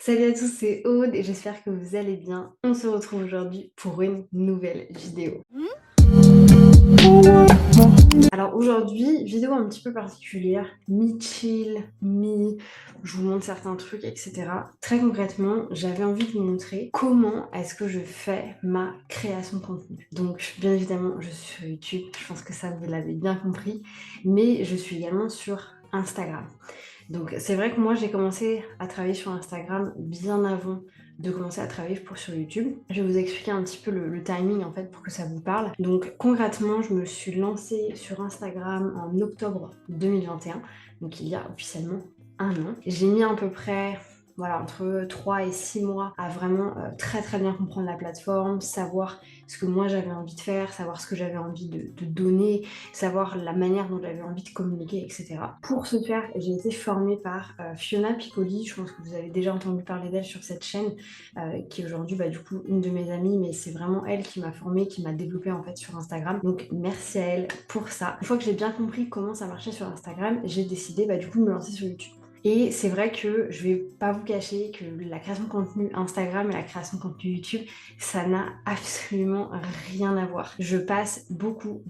Salut à tous, c'est Aude et j'espère que vous allez bien. On se retrouve aujourd'hui pour une nouvelle vidéo. Alors aujourd'hui, vidéo un petit peu particulière, mi-chill, je vous montre certains trucs, etc. Très concrètement, j'avais envie de vous montrer comment est-ce que je fais ma création de contenu. Donc bien évidemment, je suis sur YouTube, je pense que ça vous l'avez bien compris, mais je suis également sur Instagram. Donc c'est vrai que moi j'ai commencé à travailler sur Instagram bien avant de commencer à travailler sur YouTube. Je vais vous expliquer un petit peu le timing en fait pour que ça vous parle. Donc concrètement, je me suis lancée sur Instagram en octobre 2021, donc il y a officiellement un an. J'ai mis à peu près voilà, entre 3 et 6 mois à vraiment très très bien comprendre la plateforme, savoir ce que moi j'avais envie de faire, savoir ce que j'avais envie de donner, savoir la manière dont j'avais envie de communiquer, etc. Pour ce faire, j'ai été formée par Fiona Piccoli, je pense que vous avez déjà entendu parler d'elle sur cette chaîne, qui est aujourd'hui du coup une de mes amies, mais c'est vraiment elle qui m'a formée, qui m'a développée en fait sur Instagram. Donc merci à elle pour ça. Une fois que j'ai bien compris comment ça marchait sur Instagram, j'ai décidé du coup de me lancer sur YouTube. Et c'est vrai que je vais pas vous cacher que la création de contenu Instagram et la création de contenu YouTube, ça n'a absolument rien à voir. Je passe beaucoup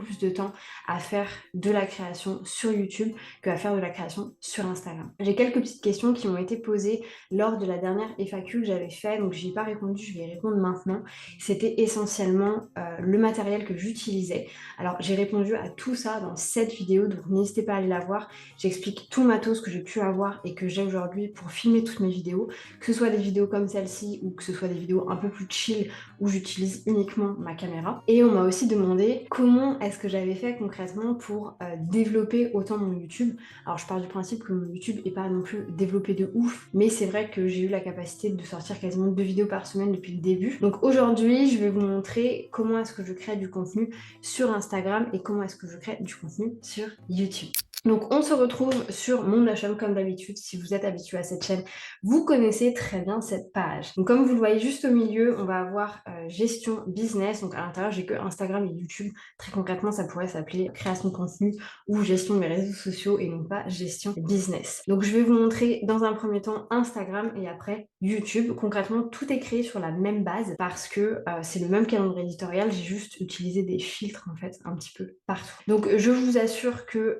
plus de temps à faire de la création sur YouTube qu'à faire de la création sur Instagram. J'ai quelques petites questions qui m'ont été posées lors de la dernière FAQ que j'avais fait, donc j'y ai pas répondu, je vais y répondre maintenant. C'était essentiellement le matériel que j'utilisais. Alors j'ai répondu à tout ça dans cette vidéo, donc n'hésitez pas à aller la voir. J'explique tout le matos que j'ai pu avoir et que j'ai aujourd'hui pour filmer toutes mes vidéos, que ce soit des vidéos comme celle-ci ou que ce soit des vidéos un peu plus chill où j'utilise uniquement ma caméra. Et on m'a aussi demandé comment est-ce que j'avais fait concrètement pour développer autant mon YouTube. Alors je pars du principe que mon YouTube n'est pas non plus développé de ouf, mais c'est vrai que j'ai eu la capacité de sortir quasiment 2 vidéos par semaine depuis le début. Donc aujourd'hui, je vais vous montrer comment est-ce que je crée du contenu sur Instagram et comment est-ce que je crée du contenu sur YouTube. Donc on se retrouve sur mon Notion comme d'habitude. Si vous êtes habitué à cette chaîne, vous connaissez très bien cette page. Donc comme vous le voyez juste au milieu, on va avoir gestion business. Donc à l'intérieur, j'ai que Instagram et YouTube. Très concrètement, ça pourrait s'appeler création de contenu ou gestion de mes réseaux sociaux et non pas gestion business. Donc je vais vous montrer dans un premier temps Instagram et après YouTube. Concrètement, tout est créé sur la même base parce que c'est le même calendrier éditorial. J'ai juste utilisé des filtres en fait un petit peu partout. Donc je vous assure que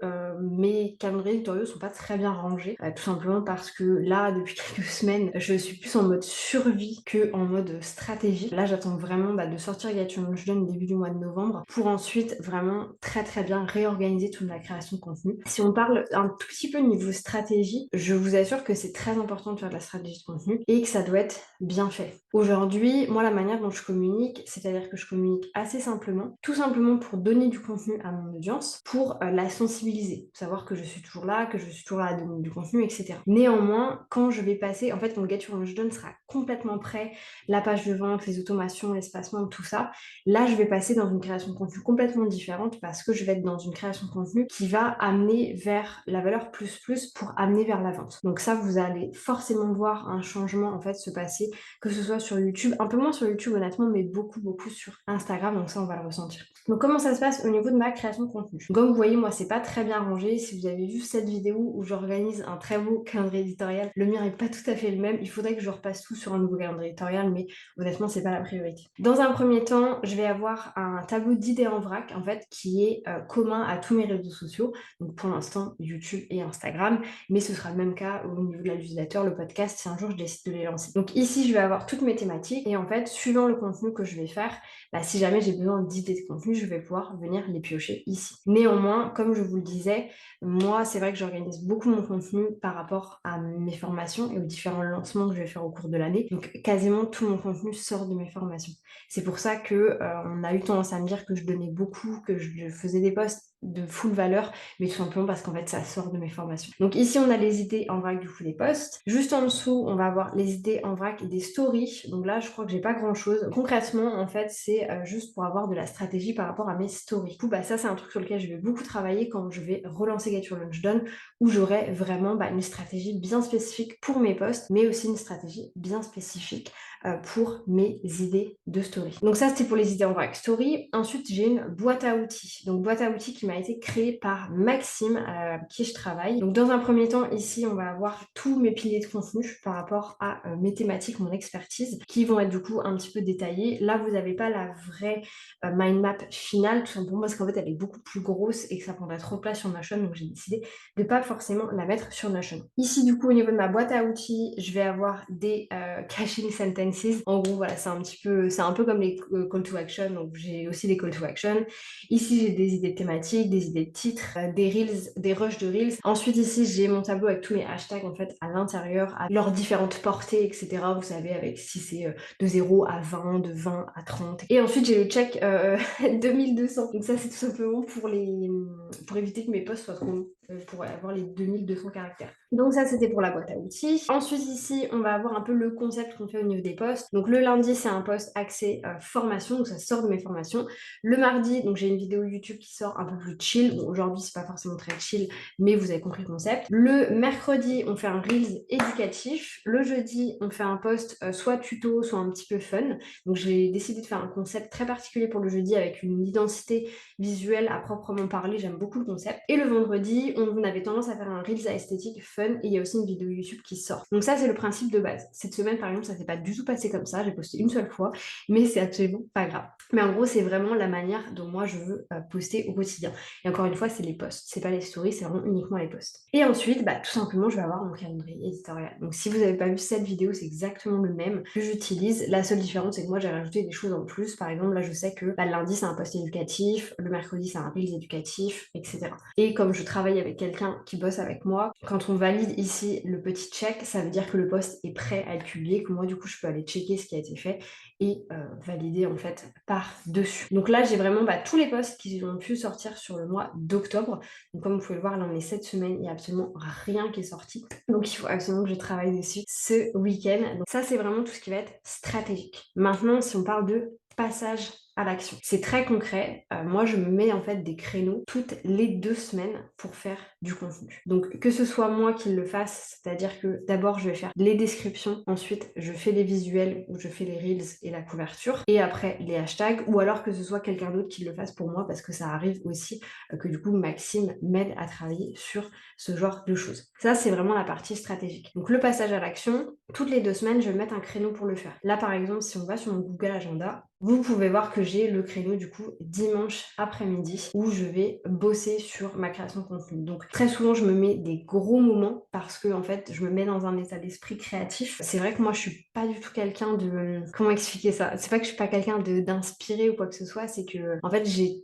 mes calendriers éditoriaux sont pas très bien rangés, tout simplement parce que là, depuis quelques semaines, je suis plus en mode survie que en mode stratégie. Là, j'attends vraiment de sortir Get Your Launch Done début du mois de novembre pour ensuite vraiment très bien réorganiser toute la création de contenu. Si on parle un tout petit peu niveau stratégie, je vous assure que c'est très important de faire de la stratégie de contenu et que ça doit être bien fait. Aujourd'hui, moi, la manière dont je communique, c'est-à-dire que je communique assez simplement, tout simplement pour donner du contenu à mon audience, pour la sensibiliser, savoir que je suis toujours là, que je suis toujours là à donner du contenu, etc. Néanmoins, quand je vais passer, en fait, mon Get Your Launch Done sera complètement prêt, la page de vente, les automations, l'espacement, tout ça. Là, je vais passer dans une création de contenu complètement différente parce que je vais être dans une création de contenu qui va amener vers la valeur plus pour amener vers la vente. Donc ça, vous allez forcément voir un changement en fait se passer, que ce soit sur YouTube, un peu moins sur YouTube honnêtement, mais beaucoup sur Instagram, donc ça on va le ressentir. Donc comment ça se passe au niveau de ma création de contenu? Comme vous voyez, moi c'est pas très bien rangé. Si vous avez vu cette vidéo où j'organise un très beau calendrier éditorial, le mien est pas tout à fait le même. Il faudrait que je repasse tout sur un nouveau calendrier éditorial, mais honnêtement c'est pas la priorité. Dans un premier temps, je vais avoir un tableau d'idées en vrac en fait qui est commun à tous mes réseaux sociaux. Donc pour l'instant YouTube et Instagram, mais ce sera le même cas au niveau de la newsletter, le podcast, si un jour je décide de les lancer. Donc ici, je vais avoir toutes mes thématiques et en fait, suivant le contenu que je vais faire, si jamais j'ai besoin d'idées de contenu, je vais pouvoir venir les piocher ici. Néanmoins, comme je vous le disais, moi, c'est vrai que j'organise beaucoup mon contenu par rapport à mes formations et aux différents lancements que je vais faire au cours de l'année. Donc quasiment tout mon contenu sort de mes formations. C'est pour ça que on a eu tendance à me dire que je donnais beaucoup, que je faisais des posts de full valeur, mais tout simplement parce qu'en fait ça sort de mes formations. Donc ici on a les idées en vrac du coup des posts. Juste en dessous on va avoir les idées en vrac et des stories. Donc là je crois que j'ai pas grand chose. Concrètement en fait c'est juste pour avoir de la stratégie par rapport à mes stories. Du coup ça c'est un truc sur lequel je vais beaucoup travailler quand je vais relancer Get Your Launch Done, où j'aurai vraiment une stratégie bien spécifique pour mes posts, mais aussi une stratégie bien spécifique pour mes idées de story. Donc ça c'était pour les idées en vrac story. Ensuite j'ai une boîte à outils. Donc boîte à outils qui m'a m'a été créé par Maxime, avec qui je travaille. Donc dans un premier temps, ici, on va avoir tous mes piliers de contenu par rapport à mes thématiques, mon expertise, qui vont être du coup un petit peu détaillées. Là, vous n'avez pas la vraie mind map finale, tout simplement parce qu'en fait, elle est beaucoup plus grosse et que ça prendrait trop de place sur Notion, donc j'ai décidé de pas forcément la mettre sur Notion. Ici, du coup, au niveau de ma boîte à outils, je vais avoir des caching sentences. En gros, voilà, c'est un peu comme les call to action, donc j'ai aussi des call to action. Ici, j'ai des idées thématiques, des idées de titres, des reels, des rushs de reels. Ensuite, ici, j'ai mon tableau avec tous mes hashtags, en fait, à l'intérieur, à leurs différentes portées, etc. Vous savez, avec si c'est de 0 à 20, de 20 à 30. Et ensuite, j'ai le check 2200. Donc ça, c'est tout simplement pour éviter que mes posts soient trop longs, pour avoir les 2200 caractères. Donc ça, c'était pour la boîte à outils. Ensuite, ici, on va avoir un peu le concept qu'on fait au niveau des posts. Donc le lundi, c'est un post axé formation, donc ça sort de mes formations. Le mardi, donc j'ai une vidéo YouTube qui sort un peu plus chill. Bon, aujourd'hui, c'est pas forcément très chill, mais vous avez compris le concept. Le mercredi, on fait un Reels éducatif. Le jeudi, on fait un post soit tuto, soit un petit peu fun. Donc j'ai décidé de faire un concept très particulier pour le jeudi avec une identité visuelle à proprement parler. J'aime beaucoup le concept. Et le vendredi, on avait tendance à faire un Reels à esthétique fun et il y a aussi une vidéo YouTube qui sort. Donc ça, c'est le principe de base. Cette semaine, par exemple, ça s'est pas du tout passé comme ça. J'ai posté une seule fois, mais c'est absolument pas grave. Mais en gros, c'est vraiment la manière dont moi je veux poster au quotidien. Et encore une fois, c'est les posts. C'est pas les stories, c'est vraiment uniquement les posts. Et ensuite, bah, tout simplement, je vais avoir mon calendrier éditorial. Donc si vous n'avez pas vu cette vidéo, c'est exactement le même que j'utilise. La seule différence, c'est que moi, j'ai rajouté des choses en plus. Par exemple, là, je sais que bah, le lundi, c'est un post éducatif, le mercredi, c'est un Reels éducatif, etc. Et comme je travaille avec quelqu'un qui bosse avec moi, quand on valide ici le petit check, ça veut dire que le post est prêt à être publié, que moi, du coup, je peux aller checker ce qui a été fait et valider en fait par-dessus. Donc là, j'ai vraiment tous les posts qui ont pu sortir sur le mois d'octobre. Donc comme vous pouvil le voir, là, on est cette semaine, il n'y a absolument rien qui est sorti. Donc il faut absolument que je travaille dessus ce week-end. Donc ça, c'est vraiment tout ce qui va être stratégique. Maintenant, si on parle de passage à l'action. C'est très concret. Moi, je me mets en fait des créneaux toutes les 2 semaines pour faire du contenu. Donc, que ce soit moi qui le fasse, c'est-à-dire que d'abord, je vais faire les descriptions, ensuite, je fais les visuels ou je fais les reels et la couverture, et après, les hashtags, ou alors que ce soit quelqu'un d'autre qui le fasse pour moi, parce que ça arrive aussi que du coup, Maxime m'aide à travailler sur ce genre de choses. Ça, c'est vraiment la partie stratégique. Donc, le passage à l'action, toutes les 2 semaines, je vais mettre un créneau pour le faire. Là, par exemple, si on va sur mon Google Agenda, vous pouvez voir que j'ai le créneau du coup dimanche après-midi où je vais bosser sur ma création de contenu. Donc très souvent je me mets des gros moments parce que en fait je me mets dans un état d'esprit créatif. C'est vrai que moi je suis pas du tout quelqu'un de... Comment expliquer ça? C'est pas que je suis pas quelqu'un d'inspiré ou quoi que ce soit, c'est que en fait j'ai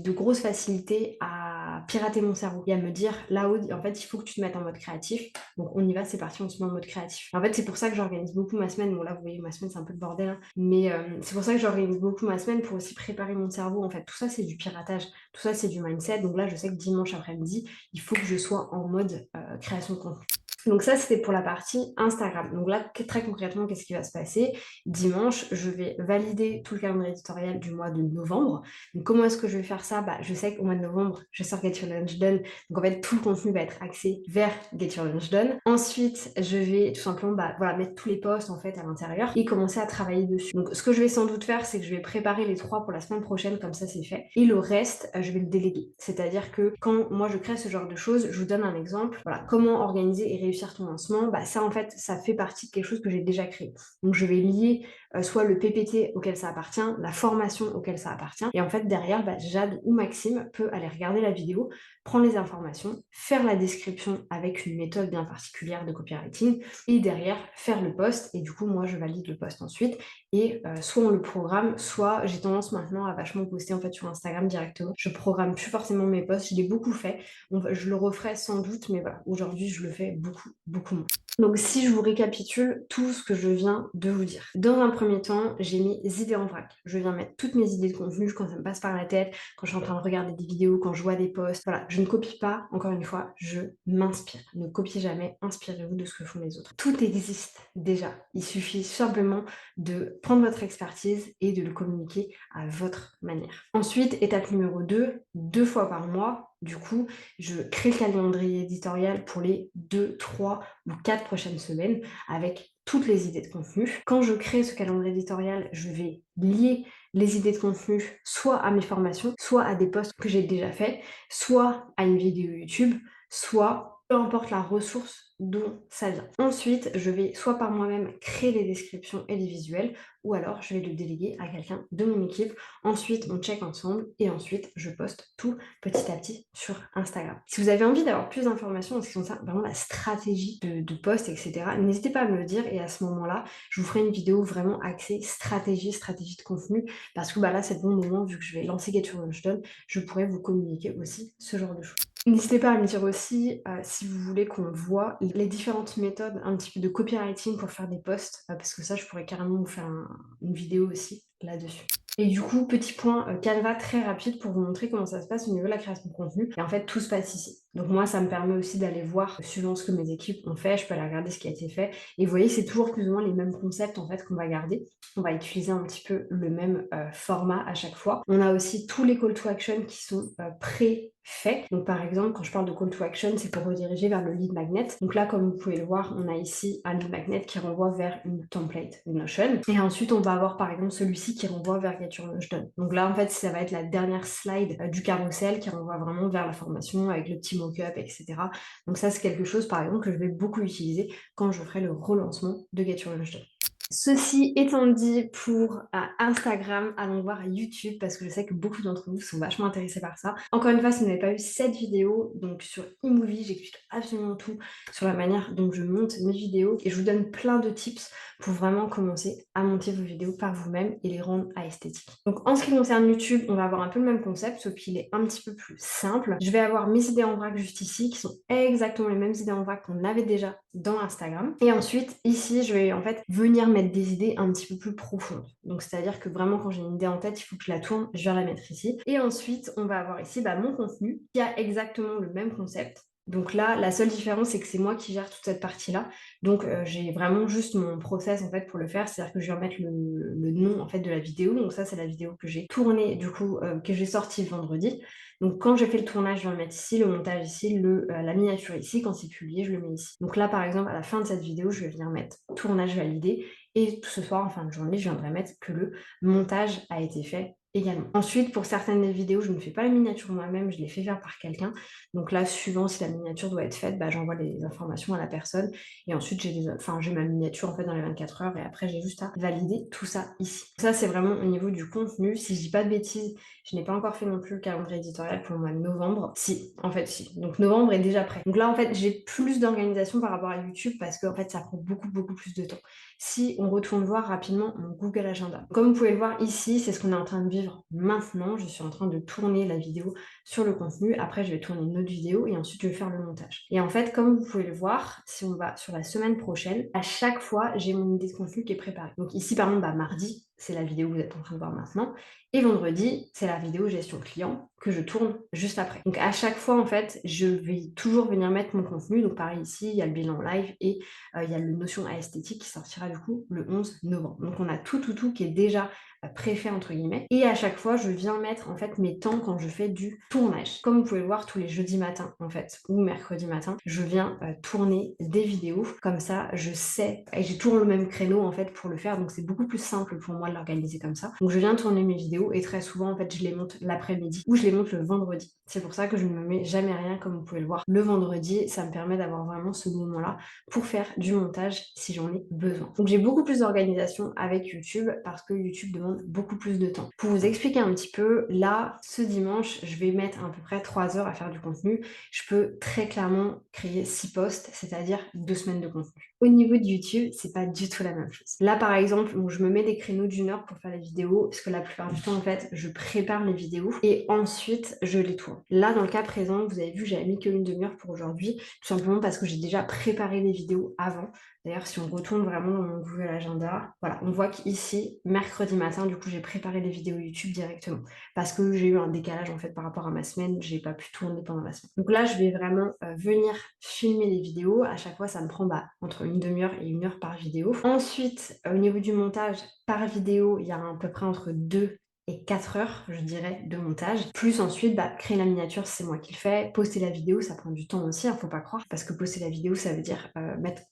de grosses facilités à pirater mon cerveau et à me dire là où en fait il faut que tu te mettes en mode créatif. Donc on y va, c'est parti, on se met en mode créatif. En fait c'est pour ça que j'organise beaucoup ma semaine. Bon là vous voyez ma semaine c'est un peu le bordel hein. Mais c'est pour ça que j'organise beaucoup ma semaine pour aussi préparer mon cerveau. En fait, tout ça, c'est du piratage. Tout ça, c'est du mindset. Donc là, je sais que dimanche après-midi, il faut que je sois en mode création de contenu. Donc ça, c'était pour la partie Instagram. Donc là, très concrètement, qu'est-ce qui va se passer? Dimanche, je vais valider tout le calendrier éditorial du mois de novembre. Donc comment est-ce que je vais faire ça? Je sais qu'au mois de novembre, je sors Get Your Lunch Done. Donc en fait, tout le contenu va être axé vers Get Your Lunch Done. Ensuite, je vais tout simplement mettre tous les posts en fait à l'intérieur et commencer à travailler dessus. Donc ce que je vais sans doute faire, c'est que je vais préparer les 3 pour la semaine prochaine, comme ça c'est fait. Et le reste, je vais le déléguer. C'est-à-dire que quand moi je crée ce genre de choses, je vous donne un exemple. Voilà, comment organiser et réussir ton lancement, ça en fait, ça fait partie de quelque chose que j'ai déjà créé. Donc je vais lier soit le PPT auquel ça appartient, la formation auquel ça appartient, et en fait derrière, Jade ou Maxime peut aller regarder la vidéo, prendre les informations, faire la description avec une méthode bien particulière de copywriting, et derrière faire le post, et du coup moi je valide le post ensuite, et soit on le programme, soit j'ai tendance maintenant à vachement poster en fait sur Instagram directement. Je programme plus forcément mes posts, je l'ai beaucoup fait, je le referai sans doute, mais voilà, aujourd'hui je le fais beaucoup, beaucoup moins. Donc si je vous récapitule tout ce que je viens de vous dire. Dans un premier temps, j'ai mis idées en vrac. Je viens mettre toutes mes idées de contenu quand ça me passe par la tête, quand je suis en train de regarder des vidéos, quand je vois des posts. Voilà, je ne copie pas, encore une fois, je m'inspire. Ne copiez jamais, inspirez-vous de ce que font les autres. Tout existe déjà. Il suffit simplement de prendre votre expertise et de le communiquer à votre manière. Ensuite, étape numéro 2, 2 fois par mois, du coup, je crée le calendrier éditorial pour les 2, 3 ou 4 prochaines semaines avec toutes les idées de contenu. Quand je crée ce calendrier éditorial, je vais lier les idées de contenu soit à mes formations, soit à des posts que j'ai déjà faits, soit à une vidéo YouTube, soit peu importe la ressource dont ça vient. Ensuite, je vais soit par moi-même créer les descriptions et les visuels, ou alors je vais le déléguer à quelqu'un de mon équipe. Ensuite, on check ensemble et ensuite, je poste tout petit à petit sur Instagram. Si vous avez envie d'avoir plus d'informations en ce qui concerne vraiment la stratégie de post, etc., n'hésitez pas à me le dire et à ce moment-là, je vous ferai une vidéo vraiment axée stratégie de contenu parce que là, c'est le bon moment vu que je vais lancer Get Your Launch Done, je pourrais vous communiquer aussi ce genre de choses. N'hésitez pas à me dire aussi si vous voulez qu'on voit les différentes méthodes un petit peu de copywriting pour faire des posts, parce que ça, je pourrais carrément vous faire une vidéo aussi là-dessus. Et du coup, petit point Canva très rapide pour vous montrer comment ça se passe au niveau de la création de contenu. Et en fait, tout se passe ici. Donc moi, ça me permet aussi d'aller voir, suivant ce que mes équipes ont fait, je peux aller regarder ce qui a été fait. Et vous voyez, c'est toujours plus ou moins les mêmes concepts en fait qu'on va garder. On va utiliser un petit peu le même format à chaque fois. On a aussi tous les call to action qui sont pré-faits. Donc par exemple, quand je parle de call to action, c'est pour rediriger vers le lead magnet. Donc là, comme vous pouvez le voir, on a ici un lead magnet qui renvoie vers une template Notion. Et ensuite, on va avoir par exemple celui-ci qui renvoie vers Get Your Launch Done. Donc là, en fait, ça va être la dernière slide du carrousel qui renvoie vraiment vers la formation avec le petit mock-up, etc. Donc ça, c'est quelque chose, par exemple, que je vais beaucoup utiliser quand je ferai le relancement de Get Your Launch Done. Ceci étant dit pour Instagram, allons voir YouTube parce que je sais que beaucoup d'entre vous sont vachement intéressés par ça. Encore une fois, si vous n'avez pas vu cette vidéo, donc sur iMovie, j'explique absolument tout sur la manière dont je monte mes vidéos et je vous donne plein de tips pour vraiment commencer à monter vos vidéos par vous-même et les rendre esthétiques. Donc en ce qui concerne YouTube, on va avoir un peu le même concept, sauf qu'il est un petit peu plus simple. Je vais avoir mes idées en vrac juste ici, qui sont exactement les mêmes idées en vrac qu'on avait déjà dans Instagram. Et ensuite, ici, je vais en fait venir mettre des idées un petit peu plus profondes. Donc c'est-à-dire que vraiment quand j'ai une idée en tête, il faut que je la tourne, je vais la mettre ici. Et ensuite, on va avoir ici mon contenu qui a exactement le même concept. Donc là, la seule différence, c'est que c'est moi qui gère toute cette partie-là. Donc j'ai vraiment juste mon process en fait pour le faire, c'est-à-dire que je vais mettre le nom en fait de la vidéo. Donc ça, c'est la vidéo que j'ai tournée du coup, que j'ai sortie vendredi. Donc quand j'ai fait le tournage, je vais le mettre ici, le montage ici, la miniature ici. Quand c'est publié, je le mets ici. Donc là, par exemple, à la fin de cette vidéo, je vais venir mettre tournage validé. Et ce soir, en fin de journée, je viendrai mettre que le montage a été fait également. Ensuite, pour certaines des vidéos, je ne fais pas la miniature moi-même, je les fais faire par quelqu'un. Donc là, suivant si la miniature doit être faite, j'envoie les informations à la personne. Et ensuite, j'ai ma miniature en fait dans les 24 heures et après, j'ai juste à valider tout ça ici. Ça, c'est vraiment au niveau du contenu. Si je dis pas de bêtises, je n'ai pas encore fait non plus le calendrier éditorial pour le mois de novembre. Si, en fait, si. Donc novembre est déjà prêt. Donc là, en fait, j'ai plus d'organisation par rapport à YouTube parce que en fait, ça prend beaucoup plus de temps. Si on retourne voir rapidement mon Google Agenda. Comme vous pouvez le voir ici, c'est ce qu'on est en train de vivre maintenant. Je suis en train de tourner la vidéo sur le contenu. Après, je vais tourner une autre vidéo et ensuite, je vais faire le montage. Et en fait, comme vous pouvez le voir, si on va sur la semaine prochaine, à chaque fois, j'ai mon idée de contenu qui est préparée. Donc ici, par exemple, mardi, c'est la vidéo que vous êtes en train de voir maintenant. Et vendredi, c'est la vidéo gestion client que je tourne juste après. Donc à chaque fois, en fait, je vais toujours venir mettre mon contenu. Donc pareil ici, il y a le bilan live et il y a le notion esthétique qui sortira du coup le 11 novembre. Donc on a tout qui est déjà préfet entre guillemets. Et à chaque fois, je viens mettre en fait mes temps quand je fais du tournage. Comme vous pouvez le voir tous les jeudis matins en fait, ou mercredi matin, je viens tourner des vidéos. Comme ça, je sais, et j'ai toujours le même créneau en fait pour le faire. Donc c'est beaucoup plus simple pour moi de l'organiser comme ça. Donc je viens tourner mes vidéos et très souvent en fait, je les monte l'après-midi ou je les monte le vendredi. C'est pour ça que je ne me mets jamais rien comme vous pouvez le voir. Le vendredi, ça me permet d'avoir vraiment ce moment-là pour faire du montage si j'en ai besoin. Donc j'ai beaucoup plus d'organisation avec YouTube parce que YouTube demande beaucoup plus de temps. Pour vous expliquer un petit peu, là, ce dimanche, je vais mettre à peu près 3 heures à faire du contenu. Je peux très clairement créer 6 posts, c'est-à-dire 2 semaines de contenu. Au niveau de YouTube, c'est pas du tout la même chose. Là, par exemple, je me mets des créneaux d'1 heure pour faire les vidéos, parce que la plupart du temps, en fait, je prépare les vidéos et ensuite, je les tourne. Là, dans le cas présent, vous avez vu, j'avais mis qu'une demi-heure pour aujourd'hui, tout simplement parce que j'ai déjà préparé les vidéos avant. D'ailleurs, si on retourne vraiment dans mon Google Agenda, voilà, on voit qu'ici, mercredi matin, du coup, j'ai préparé les vidéos YouTube directement parce que j'ai eu un décalage en fait par rapport à ma semaine, j'ai pas pu tourner pendant la semaine. Donc là, je vais vraiment venir filmer les vidéos. À chaque fois, ça me prend entre une demi-heure et 1 heure par vidéo. Ensuite, au niveau du montage, par vidéo, il y a à peu près entre 2 et 4 heures, je dirais, de montage. Plus ensuite, créer la miniature, c'est moi qui le fais. Poster la vidéo, ça prend du temps aussi, hein, faut pas croire. Parce que poster la vidéo, ça veut dire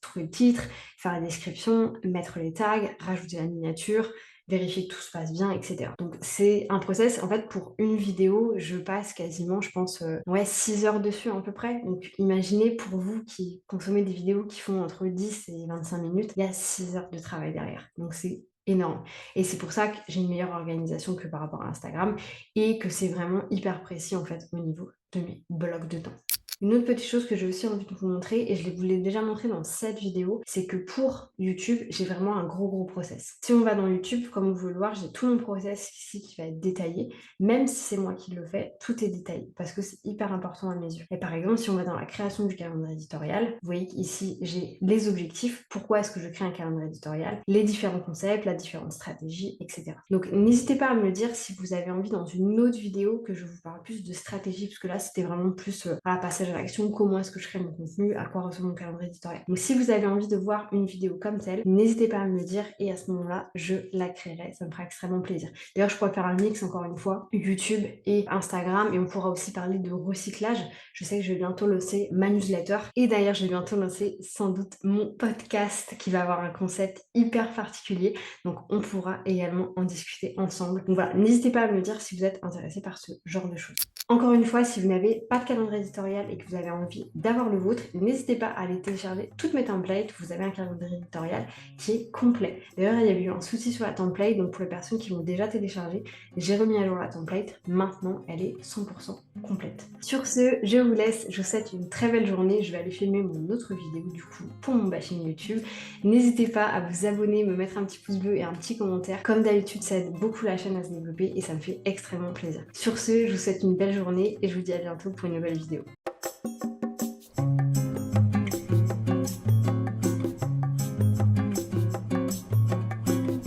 trouver le titre, faire la description, mettre les tags, rajouter la miniature, vérifier que tout se passe bien, etc. Donc c'est un process, en fait, pour une vidéo, je passe quasiment, je pense, ouais, 6 heures dessus à peu près. Donc imaginez pour vous qui consommez des vidéos qui font entre 10 et 25 minutes, il y a 6 heures de travail derrière. Donc c'est énorme. Et c'est pour ça que j'ai une meilleure organisation que par rapport à Instagram et que c'est vraiment hyper précis en fait au niveau de mes blocs de temps. Une autre petite chose que j'ai aussi envie de vous montrer, et je vous l'ai déjà montré dans cette vidéo, c'est que pour YouTube, j'ai vraiment un gros process. Si on va dans YouTube, comme vous pouvez le voir, j'ai tout mon process ici qui va être détaillé. Même si c'est moi qui le fais, tout est détaillé parce que c'est hyper important à mes yeux. Et par exemple, si on va dans la création du calendrier éditorial, vous voyez qu'ici, j'ai les objectifs. Pourquoi est-ce que je crée un calendrier éditorial? Les différents concepts, la différente stratégie, etc. Donc, n'hésitez pas à me le dire si vous avez envie dans une autre vidéo que je vous parle plus de stratégie, parce que là, c'était vraiment plus à passage à l'action, comment est-ce que je crée mon contenu, à quoi ressemble mon calendrier éditorial. Donc, si vous avez envie de voir une vidéo comme celle, n'hésitez pas à me le dire et à ce moment-là, je la créerai. Ça me fera extrêmement plaisir. D'ailleurs, je pourrais faire un mix, encore une fois, YouTube et Instagram, et on pourra aussi parler de recyclage. Je sais que je vais bientôt lancer ma newsletter, et d'ailleurs, je vais bientôt lancer sans doute mon podcast qui va avoir un concept hyper particulier. Donc, on pourra également en discuter ensemble. Donc voilà, n'hésitez pas à me dire si vous êtes intéressé par ce genre de choses. Encore une fois, si vous n'avez pas de calendrier éditorial et que vous avez envie d'avoir le vôtre, n'hésitez pas à aller télécharger toutes mes templates. Vous avez un calendrier éditorial qui est complet. D'ailleurs, il y a eu un souci sur la template, donc pour les personnes qui l'ont déjà téléchargé, j'ai remis à jour la template. Maintenant, elle est 100% complète. Sur ce, je vous laisse. Je vous souhaite une très belle journée. Je vais aller filmer mon autre vidéo du coup pour mon bashing YouTube. N'hésitez pas à vous abonner, me mettre un petit pouce bleu et un petit commentaire. Comme d'habitude, ça aide beaucoup la chaîne à se développer et ça me fait extrêmement plaisir. Sur ce, je vous souhaite une belle journée et je vous dis à bientôt pour une nouvelle vidéo.